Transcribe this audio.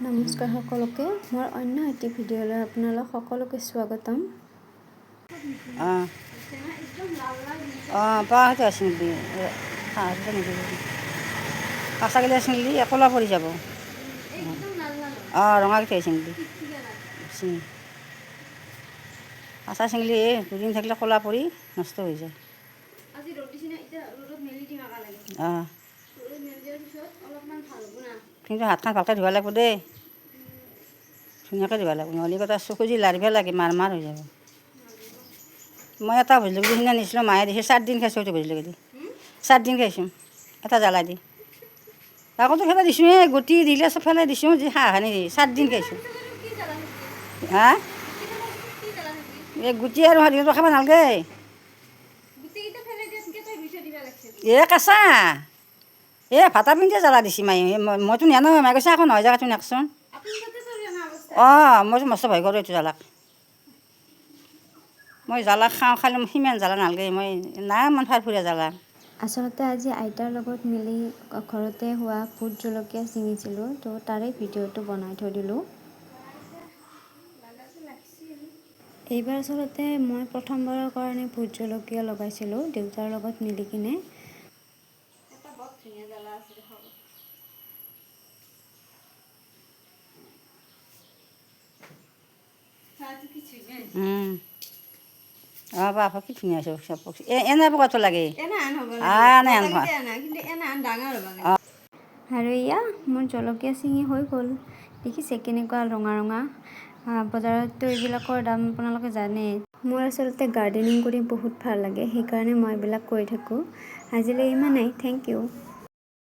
নমস্কাৰ সকলোকে মোৰ অন্য এটি ভিডিঅ'লৈ আপোনালোক সকলোকে স্বাগতম। পাহাড়তে আছে নেকি? কাঁচাগিলা আছে নেকি? কলা পৰি যাব। ৰঙাকেইটা আছে নেকি? কাঁচা চিঙলি দুদিন থাকিলে কলা পৰি নষ্ট হৈ যায়। কিন্তু হাতখন ভালকৈ ধুব লাগিব দেই, ধুনীয়াকৈ ধুব লাগিব, নহ'লে কথা চকু যি লাৰিব লাগে মাৰ হৈ যাব। মই এটা ভুজিলোঁ সিদিনা নিছিলোঁ, মায়ে দিছে 4 দিন খাইছোঁ। সেইটো ভুজিলোঁ দি 4 দিন খাইছোঁ এটা জ্বালা দি। আগতো ফেলাই দিছোঁ, গুটি দিলে চব ফেলাই দিছোঁ, যি সানি 4 দিন খাইছোঁ। হা এই গুটি আৰু হাৰিটো খাব নালাগে। কেঁচা ভাতা পিন্ধিয়ে জ্বালা দিছে মায়ে। মইতো নিয়া মায়ে কৈছে আকৌ নহয় জেগাটো নাকচোন। মইতো মস্ত ভয় কৰোঁ এইটো জ্বালাক। মই জ্বালা খালে সিমান জ্বালা নালাগে, মই নাই মন ফাৰফুৰীয়া জ্বালা। আচলতে আজি আইতাৰ লগত মিলি ঘৰতে হোৱা ভোট জলকীয়া ছিঙিছিলোঁ, তো তাৰে ভিডিঅ'টো বনাই থৈ দিলোঁ। এইবাৰ আচলতে মই প্ৰথমবাৰৰ কাৰণে ভোট জলকীয়া লগাইছিলোঁ দেউতাৰ লগত মিলি কিনে। বাপা কি ধুনীয়া আছে চব পক্ষী। এনে কত লাগে আৰু এয়া মোৰ জলকীয়া ছিঙি হৈ গ'ল। দেখিছে কেনেকুৱা ৰঙা ৰঙা। বজাৰততো এইবিলাকৰ দাম আপোনালোকে জানে। মোৰ আচলতে গাৰ্ডেনিং কৰি বহুত ভাল লাগে, সেইকাৰণে মই এইবিলাক কৰি থাকোঁ। আজিলৈ ইমানেই, থেংক ইউ।